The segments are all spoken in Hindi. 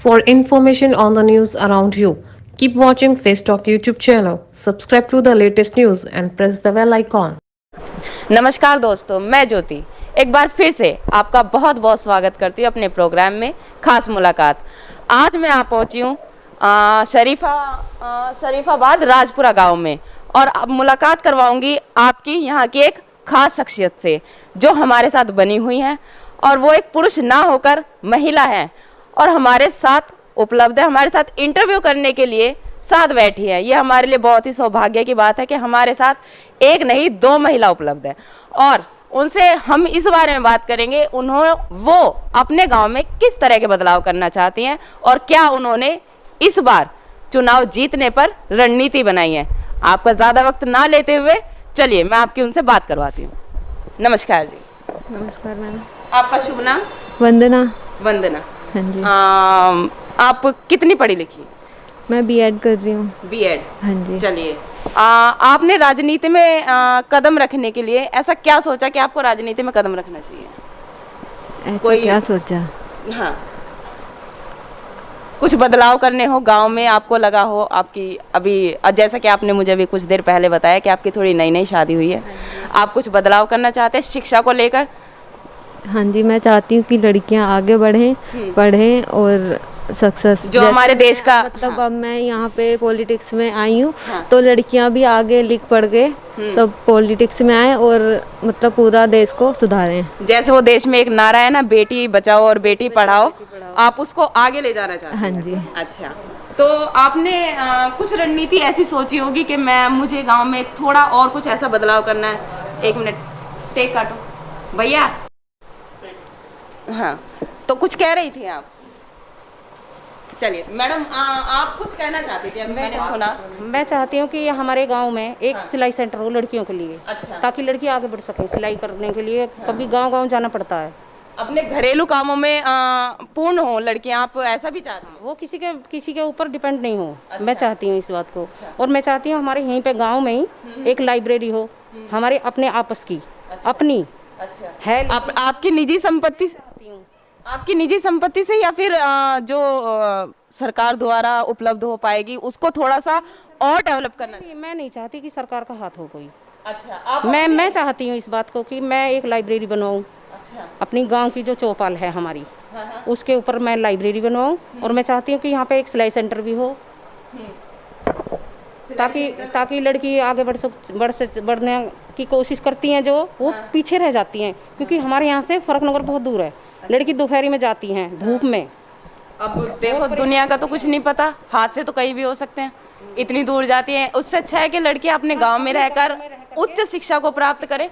For information on the news around you, keep watching Face Talk YouTube channel. Subscribe to the latest news and press the bell icon. नमस्कार दोस्तों, मैं ज्योति एक बार फिर से आपका बहुत बहुत स्वागत करती हूँ अपने प्रोग्राम में खास मुलाकात। आज मैं यहाँ पहुँची हूँ शरीफाबाद राजपुरा गांव में और अब मुलाकात करवाऊंगी आपकी यहाँ की एक खास शख्सियत से जो हमारे साथ बनी हुई हैं और वो एक पुरुष ना होकर महिला है और हमारे साथ उपलब्ध है, हमारे साथ इंटरव्यू करने के लिए साथ बैठी है। ये हमारे लिए बहुत ही सौभाग्य की बात है कि हमारे साथ एक नहीं दो महिला उपलब्ध है और उनसे हम इस बारे में बात करेंगे वो अपने गांव में किस तरह के बदलाव करना चाहती हैं और क्या उन्होंने इस बार चुनाव जीतने पर रणनीति बनाई है। आपका ज़्यादा वक्त ना लेते हुए चलिए मैं आपकी उनसे बात करवाती हूँ। नमस्कार जी। नमस्कार मैम। आपका शुभ नाम? वंदना। वंदना। हाँ जी। आप कितनी पढ़ी लिखी? मैं बीएड कर रही हूँ। बीएड? हाँ जी। चलिए, आपने राजनीति में कदम रखने के लिए ऐसा क्या सोचा कि आपको राजनीति में कदम रखना चाहिए? ऐसा क्या सोचा? हाँ, कुछ बदलाव करने हो गांव में, आपको लगा हो आपकी अभी जैसा कि आपने मुझे अभी कुछ देर पहले बताया कि आपकी थोड़ी नई नई शादी हुई है, आप कुछ बदलाव करना चाहते हैं शिक्षा को लेकर? हाँ जी, मैं चाहती हूँ कि लड़कियाँ आगे बढ़ें, पढ़ें और सक्सेस जो हमारे देश का मतलब हाँ। अब मैं यहाँ पे पॉलिटिक्स में आई हूँ हाँ। तो लड़कियाँ भी आगे लिख पढ़ के तो पॉलिटिक्स में आए और मतलब पूरा देश को सुधारें। जैसे वो देश में एक नारा है ना, बेटी बचाओ और बेटी पढ़ाओ, आप उसको आगे ले जाना चाहते हैं? हाँ जी। अच्छा, तो आपने कुछ रणनीति ऐसी सोची होगी कि मुझे गांव में थोड़ा और कुछ ऐसा बदलाव करना है। एक मिनट, टेक काटो भैया। हाँ, तो कुछ कह रही थी आप? चलिए मैडम, आप कुछ कहना चाहती थी? मैंने सुना। मैं चाहती हूँ कि हमारे गांव में एक सिलाई सेंटर हो लड़कियों के लिए। अच्छा। ताकि लड़की आगे बढ़ सके सिलाई करने के लिए। कभी गांव-गांव जाना पड़ता है। अपने घरेलू कामों में पूर्ण हो लड़कियां, आप ऐसा भी चाहती हैं? वो किसी के ऊपर डिपेंड नहीं हो। अच्छा। मैं चाहती हूँ इस बात को। अच्छा। और मैं चाहती हूँ हमारे यहीं पे गाँव में ही एक लाइब्रेरी हो हमारे अपने आपस की। अच्छा। अपनी। अच्छा। है आपकी निजी संपत्ति से? आपकी निजी संपत्ति से या फिर जो सरकार द्वारा उपलब्ध हो पाएगी उसको थोड़ा सा और डेवलप करना? मैं नहीं चाहती कि सरकार का हाथ हो कोई। अच्छा। मैं चाहती हूँ इस बात को कि मैं एक लाइब्रेरी बनवाऊँ। अच्छा। अपनी अपनी गांव की जो चौपाल है हमारी, उसके ऊपर मैं लाइब्रेरी बनवाऊँ और मैं चाहती हूँ कि यहाँ पे एक सिलाई सेंटर भी हो ताकि लड़की आगे बढ़ने की कोशिश करती हैं जो वो पीछे रह जाती हैं क्योंकि हमारे यहाँ से फर्रुखनगर बहुत दूर है। लड़की दोपहरी में जाती हैं धूप में। अब देखो दुनिया का तो कुछ नहीं पता, हाथ से तो कहीं भी हो सकते हैं, इतनी दूर जाती हैं। उससे अच्छा है कि लड़की अपने गांव में रहकर उच्च शिक्षा को प्राप्त करे।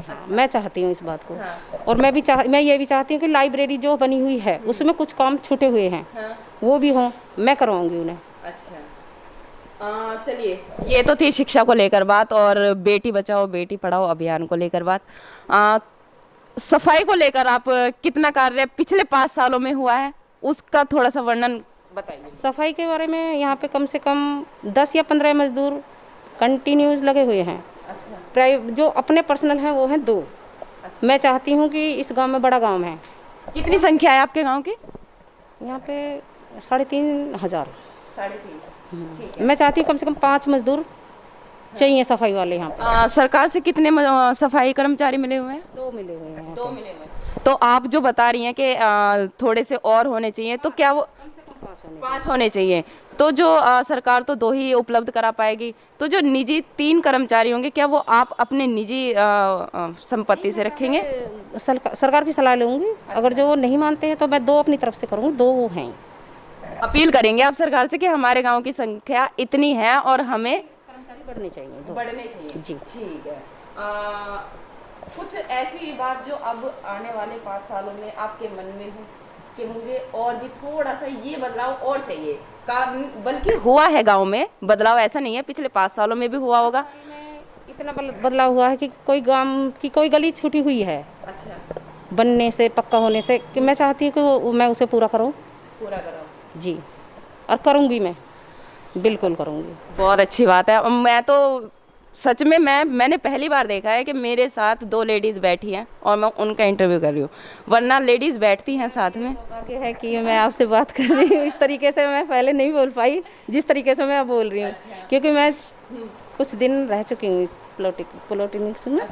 हाँ, मैं चाहती हूँ इस बात को। और मैं ये भी चाहती हूँ कि लाइब्रेरी जो बनी हुई है उसमें कुछ काम छूटे हुए हैं वो भी हों, मैं करवाऊंगी उन्हें। अच्छा, चलिए, ये तो थी शिक्षा को लेकर बात और बेटी बचाओ बेटी पढ़ाओ अभियान को लेकर बात। सफाई को लेकर आप कितना कार्य पिछले 5 सालों में हुआ है उसका थोड़ा सा वर्णन बताइए। सफाई के बारे में यहाँ पे कम से कम 10 या 15 मजदूर कंटिन्यूज लगे हुए हैं। अच्छा। जो अपने पर्सनल हैं वो हैं 2। अच्छा। मैं चाहती हूँ कि इस गांव में बड़ा गांव है। कितनी संख्या है आपके गांव की? यहाँ पे 3,500। 3,500। मैं चाहती हूँ कम से कम 5 मजदूर चाहिए सफाई वाले यहाँ पे। सरकार से कितने सफाई कर्मचारी मिले हुए हैं? 2 मिले हुए हैं। 2 मिले हुए हैं। तो आप जो बता रही हैं कि थोड़े से और होने चाहिए, तो क्या वो 5 होने चाहिए? तो जो सरकार तो 2 ही उपलब्ध करा पाएगी, तो जो निजी 3 कर्मचारी होंगे क्या वो आप अपने निजी संपत्ति से रखेंगे? सरकार की सलाह लूँगी। अगर जो नहीं मानते हैं तो मैं 2 अपनी तरफ से करूँगी। 2 वो हैं। अपील करेंगे आप सरकार से कि हमारे गाँव की संख्या इतनी है और हमें बढ़ने चाहिए। बढ़ने चाहिए जी। ठीक है। कुछ ऐसी बात जो अब आने वाले 5 सालों में आपके मन में हो कि मुझे और भी थोड़ा सा ये बदलाव और चाहिए, बल्कि हुआ है गांव में बदलाव, ऐसा नहीं है पिछले 5 सालों में भी हुआ होगा? इतना बदलाव हुआ है कि कोई गांव की कोई गली छूटी हुई है। अच्छा। बनने से, पक्का होने से, कि मैं चाहती हूँ कि मैं उसे पूरा करूँ जी, और करूँगी मैं, बिल्कुल करूँगी। बहुत अच्छी बात है। मैं तो सच में मैंने पहली बार देखा है कि मेरे साथ 2 लेडीज़ बैठी हैं और मैं उनका इंटरव्यू कर रही हूँ, वरना लेडीज़ बैठती हैं साथ में। सौभाग्य है कि मैं आपसे बात कर रही हूँ। इस तरीके से मैं पहले नहीं बोल पाई जिस तरीके से मैं अब बोल रही हूँ, क्योंकि मैं कुछ दिन रह चुकी हूँ इस पॉलिटिक्स में।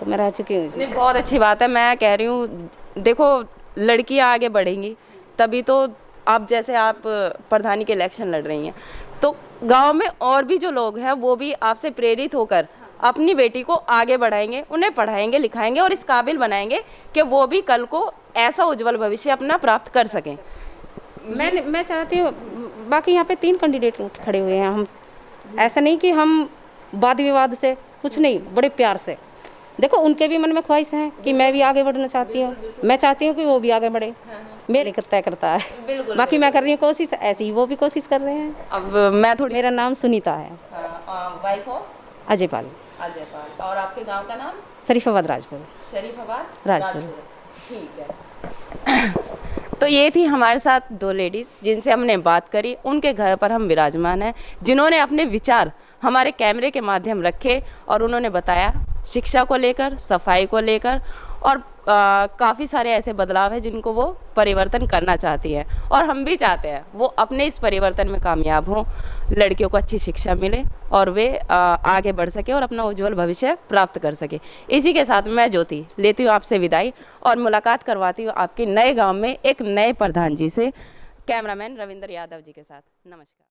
तो मैं रह चुकी हूँ इसमें। नहीं, बहुत अच्छी बात है। मैं कह रही हूँ, देखो लड़कियाँ आगे बढ़ेंगी तभी तो, आप जैसे आप प्रधानी के इलेक्शन लड़ रही हैं, तो गांव में और भी जो लोग हैं वो भी आपसे प्रेरित होकर अपनी बेटी को आगे बढ़ाएंगे, उन्हें पढ़ाएंगे लिखाएंगे और इस काबिल बनाएंगे कि वो भी कल को ऐसा उज्जवल भविष्य अपना प्राप्त कर सकें। मैं चाहती हूँ, बाकी यहाँ पे 3 कैंडिडेट खड़े हुए हैं। हम ऐसा नहीं कि हम वाद विवाद से, कुछ नहीं, बड़े प्यार से। देखो उनके भी मन में ख्वाहिश है कि मैं भी आगे बढ़ना चाहती हूँ, मैं चाहती हूँ कि वो भी आगे बढ़े, मेरे तय करता है। बाकी मैं कर रही हूँ कोशिश, ऐसी ही वो भी कोशिश कर रहे हैं। अब मैं थोड़ी, मेरा नाम सुनीता है। वाइफ हो? अजयपाल। अजयपाल। और आपके गांव का नाम? शरीफाबाद राजपुर। शरीफाबाद राजपुर। ठीक है। तो ये थी हमारे साथ 2 लेडीज़ जिनसे हमने बात करी। उनके घर पर हम विराजमान हैं, जिन्होंने अपने विचार हमारे कैमरे के माध्यम रखे और उन्होंने बताया शिक्षा को लेकर, सफाई को लेकर, और काफ़ी सारे ऐसे बदलाव हैं जिनको वो परिवर्तन करना चाहती हैं और हम भी चाहते हैं वो अपने इस परिवर्तन में कामयाब हों, लड़कियों को अच्छी शिक्षा मिले और वे आगे बढ़ सके और अपना उज्जवल भविष्य प्राप्त कर सके। इसी के साथ मैं ज्योति लेती हूँ आपसे विदाई और मुलाकात करवाती हूँ आपके नए गांव में एक नए प्रधान जी से। कैमरामैन रविंद्र यादव जी के साथ। नमस्कार।